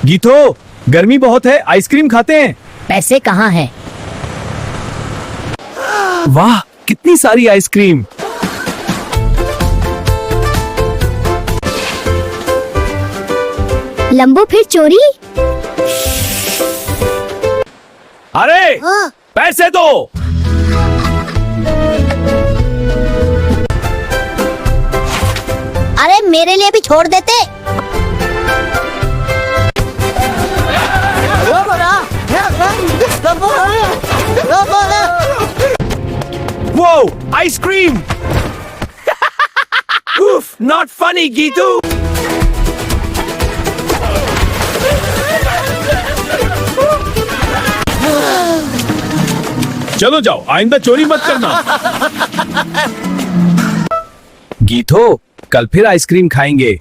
गीतो, गर्मी बहुत है, आइसक्रीम खाते हैं। पैसे कहाँ हैं? वाह, कितनी सारी आइसक्रीम। लंबू फिर चोरी? अरे पैसे दो। अरे मेरे लिए भी छोड़ देते। वो ice cream. Oof, not funny, Geetu. चलो जाओ, आइंदा चोरी मत करना। गीतो, कल फिर आइसक्रीम खाएंगे।